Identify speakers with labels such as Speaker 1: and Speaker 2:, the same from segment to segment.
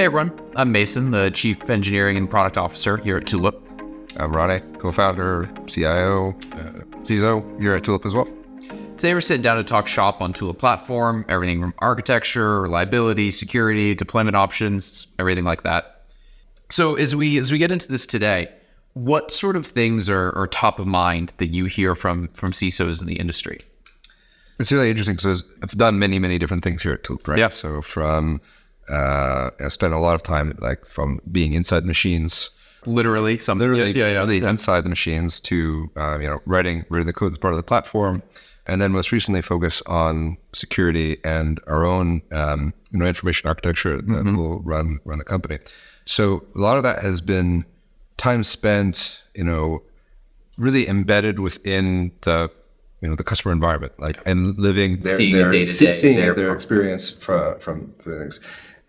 Speaker 1: Hey everyone, I'm Mason, the Chief Engineering and Product Officer here at Tulip.
Speaker 2: I'm Rony, co-founder, CIO, CISO here at Tulip as well.
Speaker 1: Today we're sitting down to talk shop on Tulip platform, everything from architecture, reliability, security, deployment options, everything like that. So as we get into this today, what sort of things are top of mind that you hear from CISOs in the industry?
Speaker 2: It's really interesting because I've done many different things here at Tulip, right?
Speaker 1: Yeah.
Speaker 2: So I spent a lot of time from being inside machines,
Speaker 1: Literally
Speaker 2: inside the machines to writing the code as part of the platform, and then most recently focus on security and our own information architecture that will run the company. So a lot of that has been time spent, really embedded within the customer environment, and living seeing their experience from things.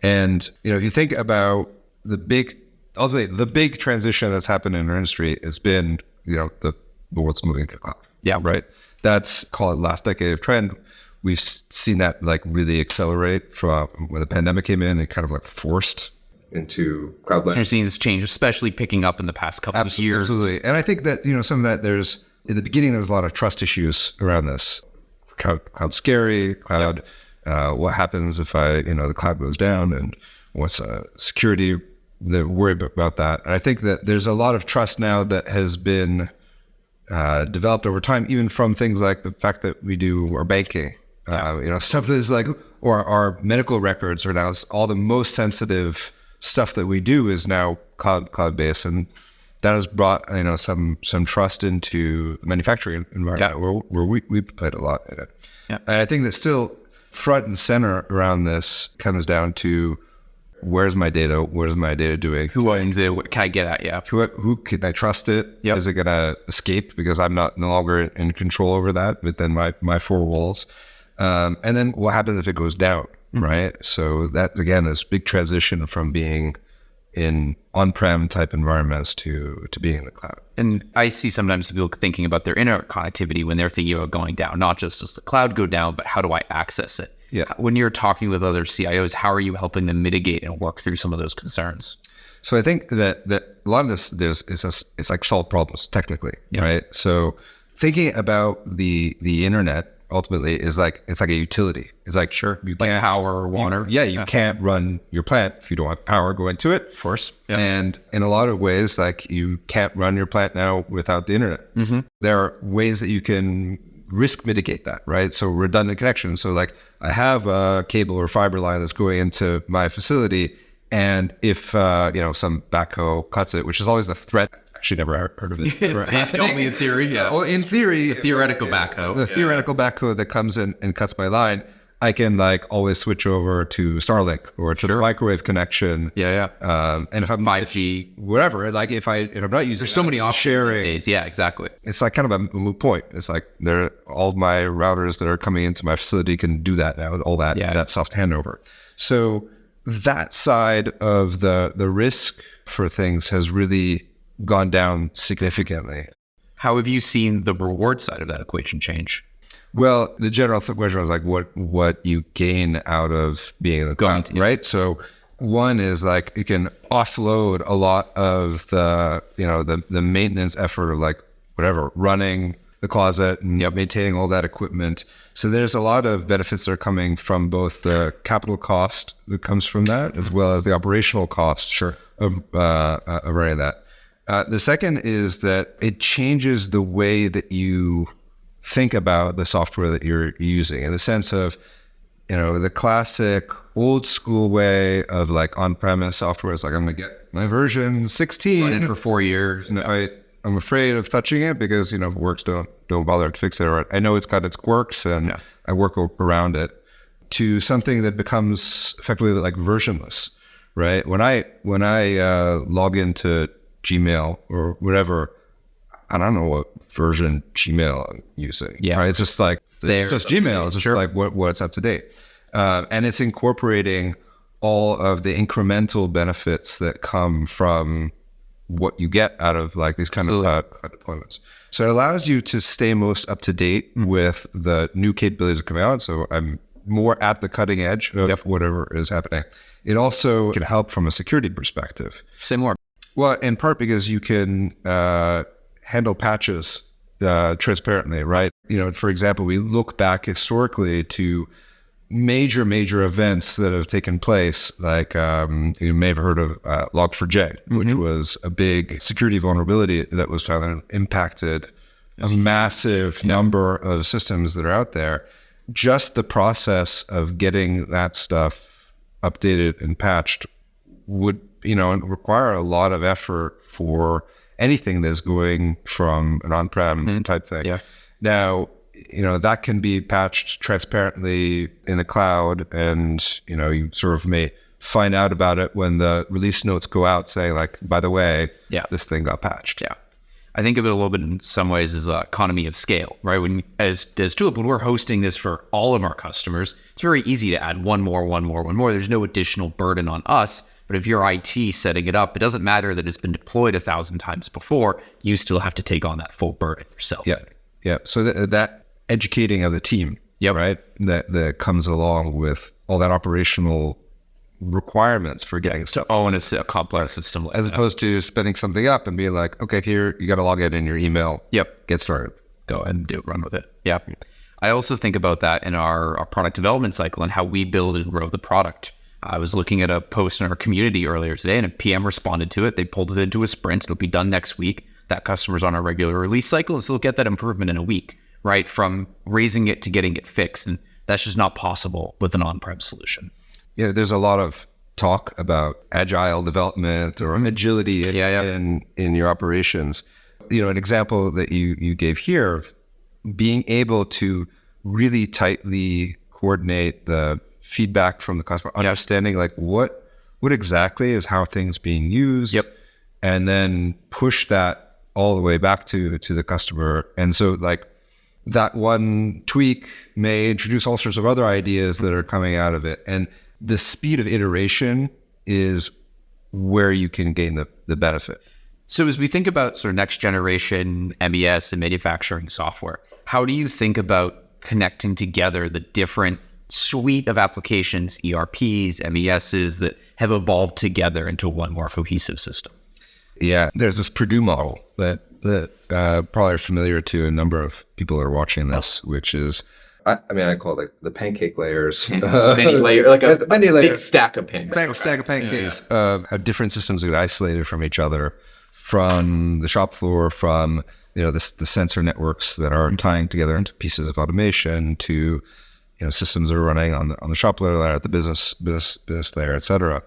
Speaker 2: And if you think about the big transition that's happened in our industry, it's been the world's moving to the cloud.
Speaker 1: Yeah,
Speaker 2: right. That's called last decade of trend. We've seen that really accelerate from when the pandemic came in and kind of forced into cloud.
Speaker 1: You're seeing this change, especially picking up in the past couple of years.
Speaker 2: Absolutely, and I think that some of that in the beginning there was a lot of trust issues around this. Cloud scary, cloud. Yep. What happens if the cloud goes down, and what's security? They're worried about that. And I think that there's a lot of trust now that has been developed over time, even from things like the fact that we do our banking, stuff that is or our medical records are now all the most sensitive stuff that we do is now cloud-based, and that has brought some trust into the manufacturing environment where we played a lot in it. Yeah. And I think that still front and center around this comes down to where's my data? What is my data doing?
Speaker 1: Who owns it? What can I get at? Yeah.
Speaker 2: Who can I trust it? Yep. Is it going to escape because I'm no longer in control over that within my four walls? And then what happens if it goes down, right? So that, again, this big transition from being in on-prem type environments to being in the cloud.
Speaker 1: And I see sometimes people thinking about their internet connectivity when they're thinking about going down, not just does the cloud go down, but how do I access it?
Speaker 2: Yeah.
Speaker 1: When you're talking with other CIOs, how are you helping them mitigate and work through some of those concerns?
Speaker 2: So I think that a lot of this it's like solve problems technically, right? So thinking about the internet ultimately is it's like a utility. It's like, sure, you can't
Speaker 1: power or water.
Speaker 2: You can't run your plant if you don't have power going to it.
Speaker 1: Of course.
Speaker 2: Yeah. And in a lot of ways, you can't run your plant now without the internet. Mm-hmm. There are ways that you can risk mitigate that, right? So redundant connections. So I have a cable or fiber line that's going into my facility, and if some backhoe cuts it, which is always the threat. Actually, never heard of it.
Speaker 1: Only in theory, yeah.
Speaker 2: Well, in theory,
Speaker 1: the theoretical backhoe.
Speaker 2: The theoretical backhoe that comes in and cuts my line, I can always switch over to Starlink or to the microwave connection.
Speaker 1: Yeah.
Speaker 2: And if I'm
Speaker 1: 5G,
Speaker 2: whatever, if I'm not using,
Speaker 1: there's so many options
Speaker 2: sharing,
Speaker 1: these days. Yeah, exactly.
Speaker 2: It's kind of a moot point. It's all of my routers that are coming into my facility can do that now. All that soft handover. So that side of the risk for things has really gone down significantly.
Speaker 1: How have you seen the reward side of that equation change?
Speaker 2: Well, the general question was what you gain out of being in the cloud, right? So one is you can offload a lot of the maintenance effort of running the closet and maintaining all that equipment. So there's a lot of benefits that are coming from both the capital cost that comes from that as well as the operational cost of running that. The second is that it changes the way that you think about the software that you're using, in the sense of, the classic old school way of on-premise software is I'm going to get my version 16.
Speaker 1: Run it for 4 years.
Speaker 2: And I'm afraid of touching it because, if it works, don't bother to fix it. Or I know it's got its quirks and I work around it, to something that becomes effectively versionless, right? When I log into Gmail or whatever, I don't know what version Gmail I'm using. Yeah, right? It's just it's just Gmail. It's just what's up to date, and it's incorporating all of the incremental benefits that come from what you get out of these kind of deployments. So it allows you to stay most up to date with the new capabilities that come out. So I'm more at the cutting edge of whatever is happening. It also can help from a security perspective.
Speaker 1: Say more.
Speaker 2: Well, in part because you can handle patches transparently, right? For example, we look back historically to major events that have taken place, like you may have heard of Log4j, which was a big security vulnerability that was found and impacted a massive number of systems that are out there. Just the process of getting that stuff updated and patched would, require a lot of effort for anything that's going from an on-prem type thing. Yeah. Now, that can be patched transparently in the cloud, and, you sort of may find out about it when the release notes go out saying, like, by the way, this thing got patched.
Speaker 1: Yeah. I think of it a little bit in some ways as economy of scale, right? As Tulip, when we're hosting this for all of our customers, it's very easy to add one more. There's no additional burden on us. But if you're IT setting it up, it doesn't matter that it's been deployed 1,000 times before. You still have to take on that full burden yourself.
Speaker 2: Yeah. So that educating of the team, right? That comes along with all that operational requirements for getting stuff.
Speaker 1: Oh, and it's a complex system.
Speaker 2: As opposed to spinning something up and being like, okay, here, you got to log it in your email. Get started.
Speaker 1: Go ahead and run with it. I also think about that in our product development cycle and how we build and grow the product. I was looking at a post in our community earlier today, and a PM responded to it. They pulled it into a sprint. It'll be done next week. That customer's on our regular release cycle, and so they'll get that improvement in a week, right? From raising it to getting it fixed. And that's just not possible with an on-prem solution.
Speaker 2: Yeah, there's a lot of talk about agile development or agility in your operations. An example that you gave here of being able to really tightly coordinate the feedback from the customer, understanding like what exactly is how things being used, and then push that all the way back to the customer. And so like that one tweak may introduce all sorts of other ideas that are coming out of it. And the speed of iteration is where you can gain the benefit.
Speaker 1: So as we think about sort of next generation MES and manufacturing software, how do you think about connecting together the different suite of applications, ERPs, MESs that have evolved together into one more cohesive system?
Speaker 2: Yeah, there's this Purdue model that probably are familiar to a number of people that are watching this, which is, I call it like the pancake layers.
Speaker 1: Many layer, like a big stack of pancakes.
Speaker 2: Stack of pancakes of how different systems get isolated from each other, from the shop floor, from the sensor networks that are tying together into pieces of automation, to systems that are running on the shop layer, at the business layer, et cetera.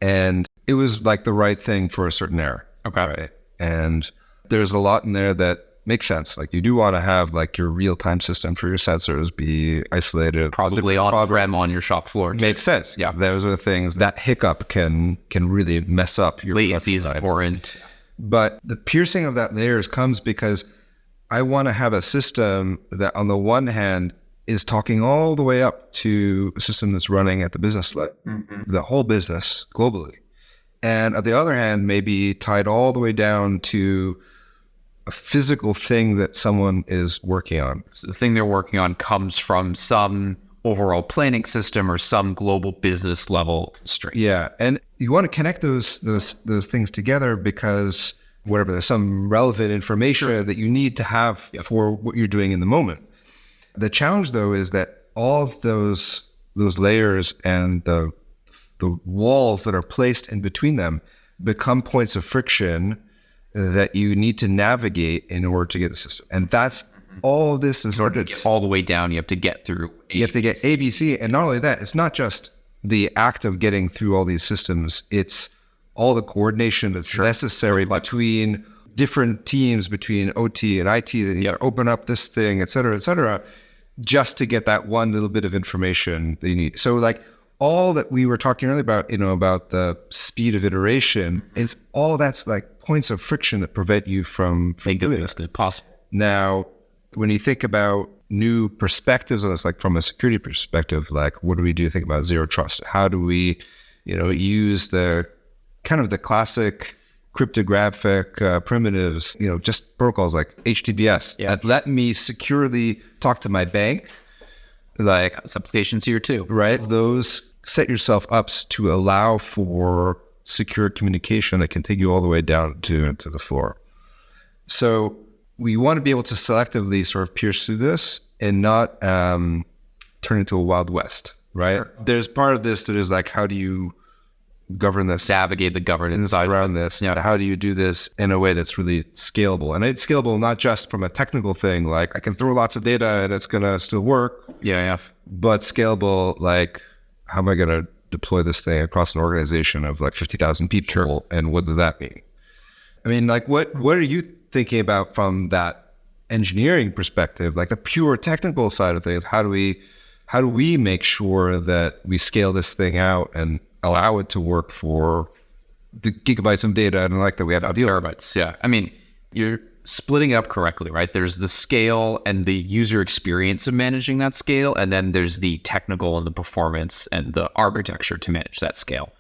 Speaker 2: And it was like the right thing for a certain era.
Speaker 1: Okay.
Speaker 2: Right? And there's a lot in there that makes sense. Like you do want to have like your real-time system for your sensors be isolated.
Speaker 1: Probably on-prem on your shop floor.
Speaker 2: Makes sense. Yeah. Those are the things that hiccup can really mess up your
Speaker 1: latency is important.
Speaker 2: But the piercing of that layers comes because I want to have a system that on the one hand is talking all the way up to a system that's running at the business level, the whole business globally. And on the other hand, maybe tied all the way down to a physical thing that someone is working on.
Speaker 1: So the thing they're working on comes from some overall planning system or some global business level constraint.
Speaker 2: Yeah, and you want to connect those things together because there's some relevant information that you need to have for what you're doing in the moment. The challenge, though, is that all of those layers and the walls that are placed in between them become points of friction that you need to navigate in order to get the system. And that's all of this is.
Speaker 1: In order to get all the way down, you have to get through ABC.
Speaker 2: You have to get ABC. And not only that, it's not just the act of getting through all these systems. It's all the coordination that's necessary between different teams, between OT and IT that need to open up this thing, et cetera, just to get that one little bit of information that you need. So like all that we were talking earlier about, about the speed of iteration, it's all that's like points of friction that prevent you from doing this.
Speaker 1: Possible.
Speaker 2: Now, when you think about new perspectives on this, like from a security perspective, like what do we do to think about zero trust? How do we, use the kind of the classic cryptographic primitives, just protocols like HTTPS that let me securely talk to my bank like
Speaker 1: There's applications here too.
Speaker 2: right? Those set yourself up to allow for secure communication that can take you all the way down to the floor. So we want to be able to selectively sort of pierce through this and not turn into a Wild West, right?
Speaker 1: Sure.
Speaker 2: There's part of this that is like, how do you govern this?
Speaker 1: Navigate the governance side
Speaker 2: around this.
Speaker 1: Yeah.
Speaker 2: How do you do this in a way that's really scalable? And it's scalable not just from a technical thing, like I can throw lots of data and it's going to still work,
Speaker 1: Yeah.
Speaker 2: but scalable, like how am I going to deploy this thing across an organization of like 50,000 people?
Speaker 1: Sure.
Speaker 2: And what does that mean? I mean, like what are you thinking about from that engineering perspective, like the pure technical side of things? How do we make sure that we scale this thing out and allow it to work for the gigabytes of data and like that we have to deal with?
Speaker 1: Terabytes. Yeah. I mean, you're splitting it up correctly, right? There's the scale and the user experience of managing that scale. And then there's the technical and the performance and the architecture to manage that scale.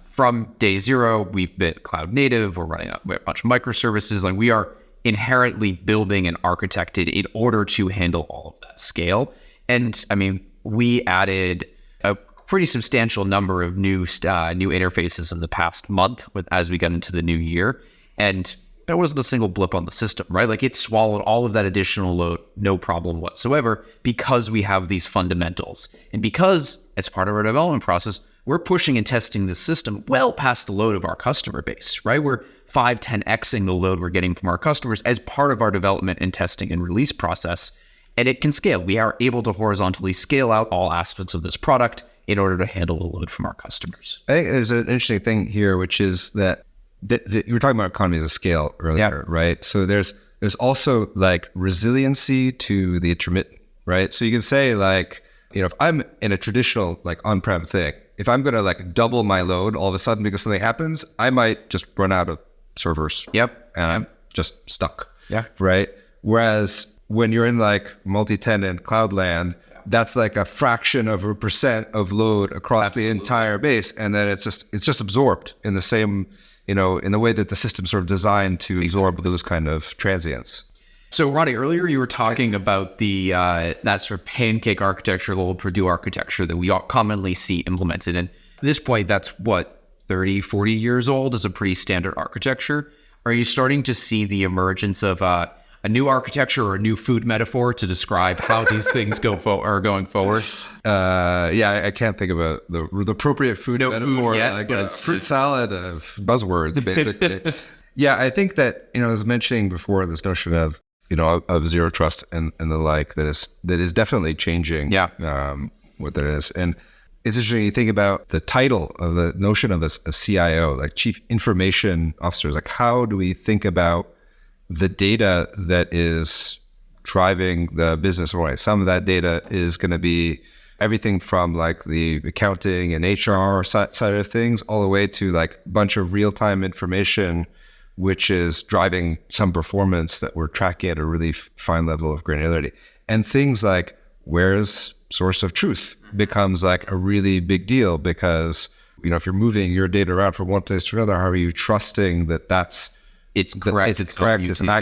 Speaker 1: From day zero, we've been cloud native. We're running a bunch of microservices. Like we are inherently building and architected in order to handle all of that scale. And I mean, we added a pretty substantial number of new interfaces in the past month as we got into the new year. And there wasn't a single blip on the system, right? Like it swallowed all of that additional load, no problem whatsoever, because we have these fundamentals. And because it's part of our development process, we're pushing and testing the system well past the load of our customer base, right? We're 5-10xing the load we're getting from our customers as part of our development and testing and release process. And it can scale. We are able to horizontally scale out all aspects of this product in order to handle the load from our customers.
Speaker 2: I think there's an interesting thing here, which is that you were talking about economies of scale earlier, right? So there's also like resiliency to the intermittent, right? So you can say like, if I'm in a traditional like on-prem thing, if I'm going to like double my load all of a sudden because something happens, I might just run out of servers.
Speaker 1: Yep.
Speaker 2: And I'm just stuck.
Speaker 1: Yeah.
Speaker 2: Right. Whereas when you're in like multi-tenant cloud land, that's like a fraction of a percent of load across the entire base. And then it's just absorbed in the same, in the way that the system's sort of designed to absorb those kind of transients.
Speaker 1: So, Rony, earlier you were talking about the that sort of pancake architecture, the old Purdue architecture that we all commonly see implemented. And at this point, that's 30, 40 years old is a pretty standard architecture. Are you starting to see the emergence of a new architecture or a new food metaphor to describe how these things going forward?
Speaker 2: I can't think of the appropriate food metaphor.
Speaker 1: Food yet,
Speaker 2: like
Speaker 1: but
Speaker 2: a
Speaker 1: it's
Speaker 2: fruit salad of buzzwords, basically. Yeah, I think that, I was mentioning before this notion of, of zero trust and the like that is definitely changing. What that is. And it's interesting, you think about the title of the notion of a CIO, like Chief Information Officer. Like, how do we think about the data that is driving the business? Some of that data is going to be everything from like the accounting and HR side of things, all the way to like a bunch of real-time information, which is driving some performance that we're tracking at a really fine level of granularity. And things like where's source of truth becomes like a really big deal, because, if you're moving your data around from one place to another, how are you trusting that it's correct, it's accurate, and I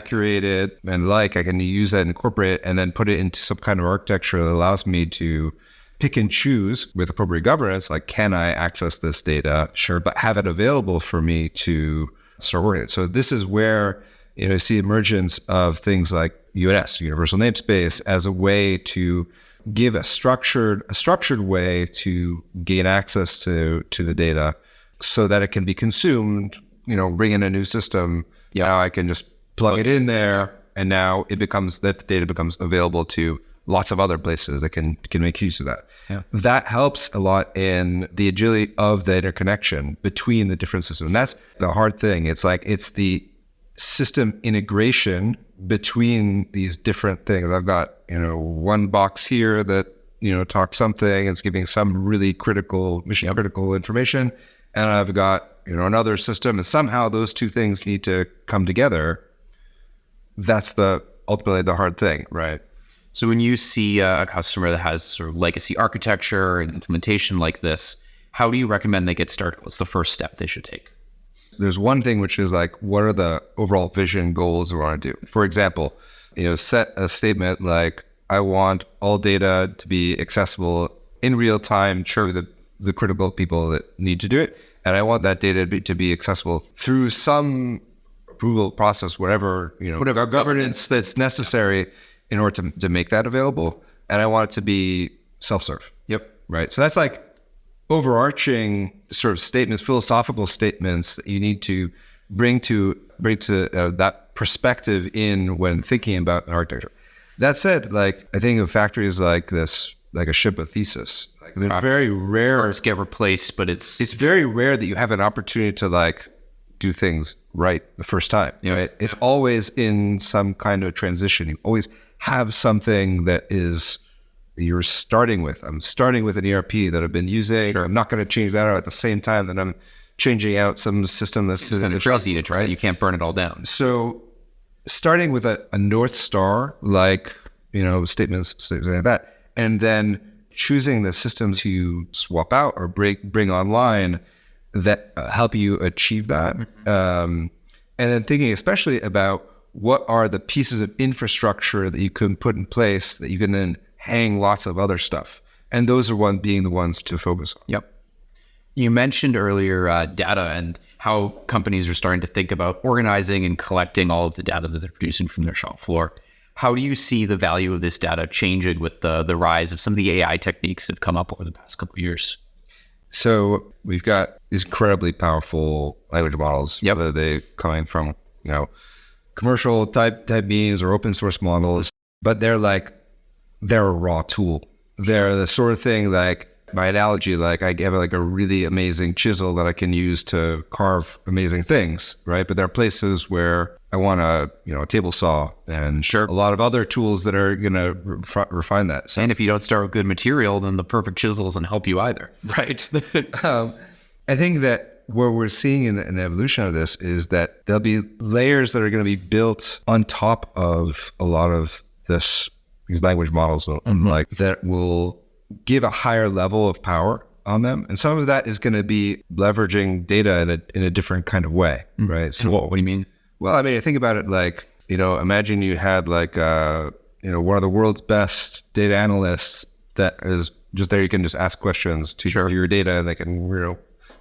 Speaker 2: can use that and incorporate it and then put it into some kind of architecture that allows me to pick and choose with appropriate governance, like, can I access this data? Sure, but have it available for me to start working it. So this is where, you see emergence of things like UNS, Universal Namespace, as a way to give a structured way to gain access to the data so that it can be consumed, bring in a new system. Now I can just plug it in there, and now the data becomes available to lots of other places that can make use of that. Yeah. That helps a lot in the agility of the interconnection between the different systems. And that's the hard thing. It's the system integration between these different things. I've got, one box here that, talks something, it's giving some really critical, mission critical information. And I've got, another system, and somehow those two things need to come together. That's ultimately the hard thing, right?
Speaker 1: So when you see a customer that has sort of legacy architecture and implementation like this, how do you recommend they get started? What's the first step they should take?
Speaker 2: There's one thing, which is like, what are the overall vision goals we want to do? For example, set a statement like, I want all data to be accessible in real time to the critical people that need to do it. And I want that data to be accessible through some approval process, whatever governance that's necessary in order to make that available. And I want it to be self-serve.
Speaker 1: Yep.
Speaker 2: Right. So that's like overarching sort of statements, philosophical statements that you need to bring to that perspective in when thinking about architecture. That said, like I think of factories like this, like a ship of Theseus. Like they're very rare.
Speaker 1: Cars get replaced, but it's
Speaker 2: very rare that you have an opportunity to like do things right the first time.
Speaker 1: Yeah.
Speaker 2: Right? It's always in some kind of transition. You always have something that is you're starting with. I'm starting with an ERP that I've been using. Sure. I'm not going to change that out at the same time that I'm changing out some system that's
Speaker 1: kind of trusty to try. You can't burn it all down.
Speaker 2: So starting with a North Star, like, statements like that, and then choosing the systems you swap out or bring online that help you achieve that. And then thinking especially about what are the pieces of infrastructure that you can put in place that you can then hang lots of other stuff. And those are being the ones to focus on.
Speaker 1: Yep. You mentioned earlier data and how companies are starting to think about organizing and collecting all of the data that they're producing from their shop floor. How do you see the value of this data changing with the rise of some of the AI techniques that have come up over the past couple of years?
Speaker 2: So we've got these incredibly powerful language models,
Speaker 1: yep.
Speaker 2: whether they coming from, commercial type beans or open source models, but they're a raw tool. They're the sort of thing like, my analogy, like I have like a really amazing chisel that I can use to carve amazing things, right? But there are places where I want a table saw and
Speaker 1: sure.
Speaker 2: a lot of other tools that are going to refine that.
Speaker 1: So, and if you don't start with good material, then the perfect chisel doesn't help you either.
Speaker 2: Right. I think that what we're seeing in the evolution of this is that there'll be layers that are going to be built on top of a lot of these language models, like that will give a higher level of power on them. And some of that is going to be leveraging data in a different kind of way, right?
Speaker 1: So what do you mean?
Speaker 2: Well, I mean, I think about it like, imagine you had like, one of the world's best data analysts that is just there. You can just ask questions to your data and they can,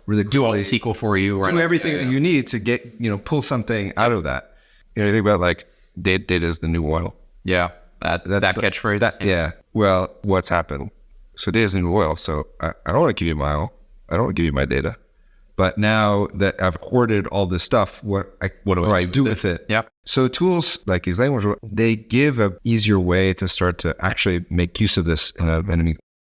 Speaker 2: really
Speaker 1: do all the SQL for you.
Speaker 2: Do everything that you need to get, pull something out of that. You think about like data is the new oil.
Speaker 1: Yeah. That catchphrase.
Speaker 2: Yeah. Well, what's happened? So data is the new oil. So I don't want to give you my oil. I don't want to give you my data. But now that I've hoarded all this stuff, what do I do with it?
Speaker 1: Yep.
Speaker 2: So tools like these languages, they give an easier way to start to actually make use of this in a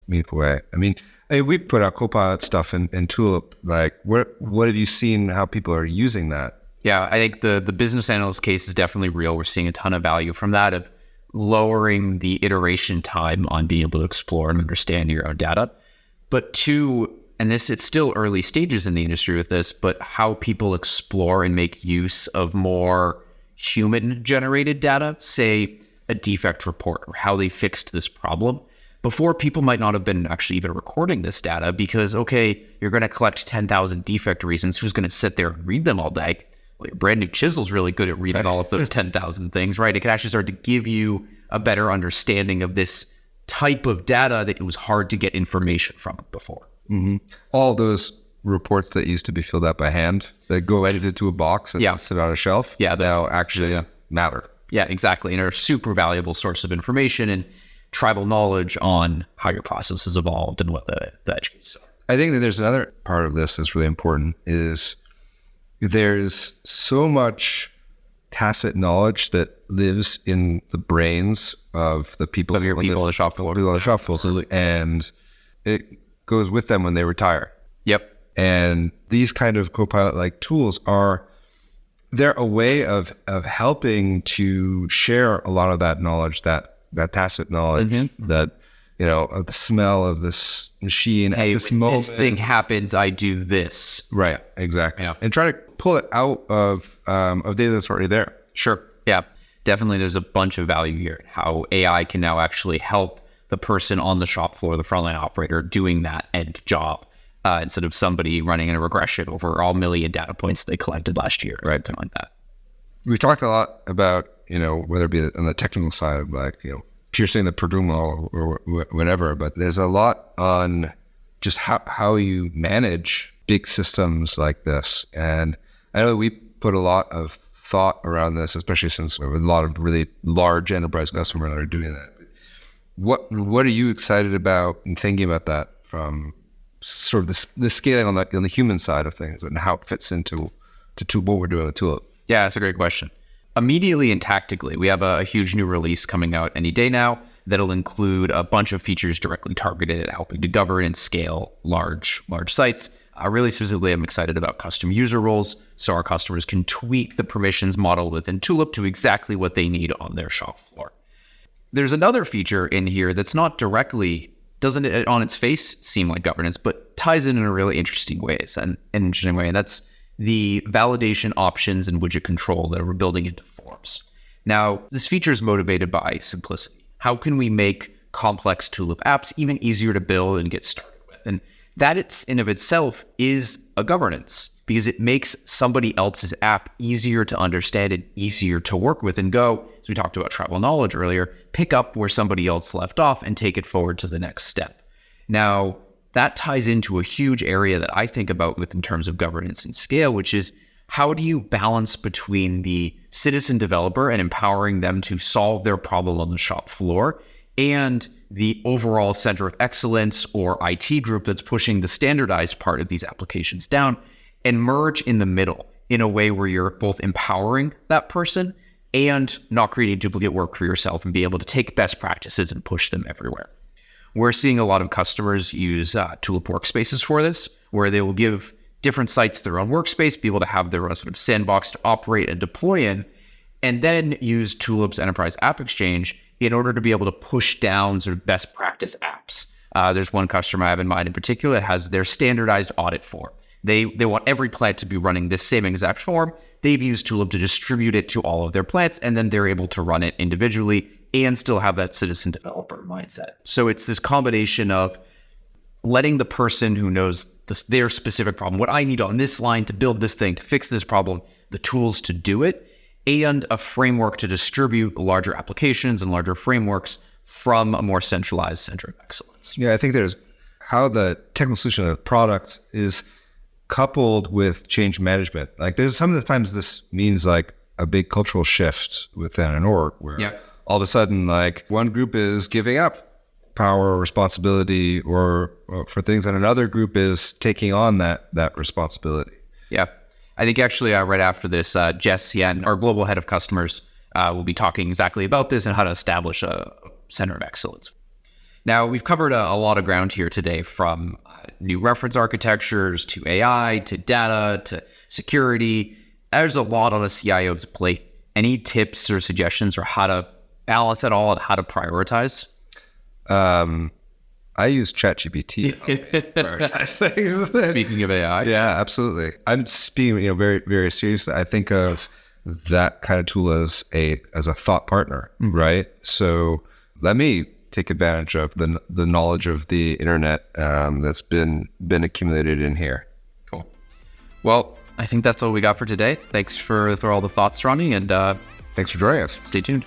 Speaker 2: meaningful way. I mean, we put out Copilot stuff in Tulip. Like, what have you seen how people are using that?
Speaker 1: Yeah, I think the business analyst case is definitely real. We're seeing a ton of value from that, of lowering the iteration time on being able to explore and understand your own data. But two, and it's still early stages in the industry with this, but how people explore and make use of more human-generated data, say a defect report or how they fixed this problem. Before, people might not have been actually even recording this data because, okay, you're going to collect 10,000 defect reasons. Who's going to sit there and read them all day? Well, your brand new chisel's really good at reading all of those 10,000 things, right? It can actually start to give you a better understanding of this type of data that it was hard to get information from before.
Speaker 2: Mm-hmm. All those reports that used to be filled out by hand that go edited to a box and sit on a shelf now actually matter.
Speaker 1: Yeah, exactly. And are a super valuable source of information and tribal knowledge on how your process has evolved and what the edge cases are.
Speaker 2: I think that there's another part of this that's really important is there's so much tacit knowledge that lives in the brains of the people
Speaker 1: of your people on the shop floor.
Speaker 2: People on the shop floor. Absolutely. And it goes with them when they retire.
Speaker 1: Yep.
Speaker 2: And these kind of Copilot-like tools they're a way of helping to share a lot of that knowledge, that tacit knowledge, that, of the smell of this machine at this moment.
Speaker 1: This thing happens, I do this.
Speaker 2: Right, exactly.
Speaker 1: Yeah.
Speaker 2: And try to pull it out of data that's already there.
Speaker 1: Sure. Yeah. Definitely there's a bunch of value here. How AI can now actually help the person on the shop floor, the frontline operator, doing that end job instead of somebody running in a regression over all million data points they collected last year, right? Something like that.
Speaker 2: We've talked a lot about, whether it be on the technical side of like, piercing the Purdue model or whatever, but there's a lot on just how you manage big systems like this. And I know we put a lot of thought around this, especially since we have a lot of really large enterprise customers that are doing that. What are you excited about and thinking about that from sort of the scaling on the human side of things and how it fits into what we're doing with Tulip?
Speaker 1: Yeah, that's a great question. Immediately and tactically, we have a huge new release coming out any day now that'll include a bunch of features directly targeted at helping to govern and scale large sites. Really specifically, I'm excited about custom user roles, so our customers can tweak the permissions model within Tulip to exactly what they need on their shop floor. There's another feature in here that's not directly, doesn't it on its face seem like governance, but ties in a really interesting way, and that's the validation options and widget control that we're building into forms. Now, this feature is motivated by simplicity. How can we make complex Tulip apps even easier to build and get started with? And that in of itself is a governance, because it makes somebody else's app easier to understand and easier to work with and go, as we talked about tribal knowledge earlier, pick up where somebody else left off and take it forward to the next step. Now, that ties into a huge area that I think about in terms of governance and scale, which is how do you balance between the citizen developer and empowering them to solve their problem on the shop floor and the overall center of excellence or IT group that's pushing the standardized part of these applications down, and merge in the middle in a way where you're both empowering that person and not creating duplicate work for yourself and be able to take best practices and push them everywhere. We're seeing a lot of customers use Tulip workspaces for this, where they will give different sites their own workspace, be able to have their own sort of sandbox to operate and deploy in, and then use Tulip's Enterprise App Exchange in order to be able to push down sort of best practice apps. There's one customer I have in mind in particular that has their standardized audit form. They want every plant to be running this same exact form. They've used Tulip to distribute it to all of their plants, and then they're able to run it individually and still have that citizen developer mindset. So it's this combination of letting the person who knows their specific problem, what I need on this line to build this thing, to fix this problem, the tools to do it, and a framework to distribute larger applications and larger frameworks from a more centralized center of excellence.
Speaker 2: Yeah, I think there's how the technical solution of the product is coupled with change management. Like there's some of the times this means like a big cultural shift within an org where all of a sudden like one group is giving up power or responsibility or for things and another group is taking on that responsibility.
Speaker 1: Yeah. I think actually right after this, Jess Yen, our global head of customers, will be talking exactly about this and how to establish a center of excellence. Now, we've covered a lot of ground here today, from new reference architectures to AI to data to security. There's a lot on a CIO's plate. Any tips or suggestions or how to balance it all and how to prioritize?
Speaker 2: I use ChatGPT to prioritize things.
Speaker 1: Speaking of AI.
Speaker 2: Yeah, absolutely. I'm speaking, very, very seriously. I think of that kind of tool as a thought partner, right? So let me take advantage of the knowledge of the internet that's been accumulated in here.
Speaker 1: Cool. Well, I think that's all we got for today. Thanks for all the thoughts, Rony, and
Speaker 2: thanks for joining us.
Speaker 1: Stay tuned.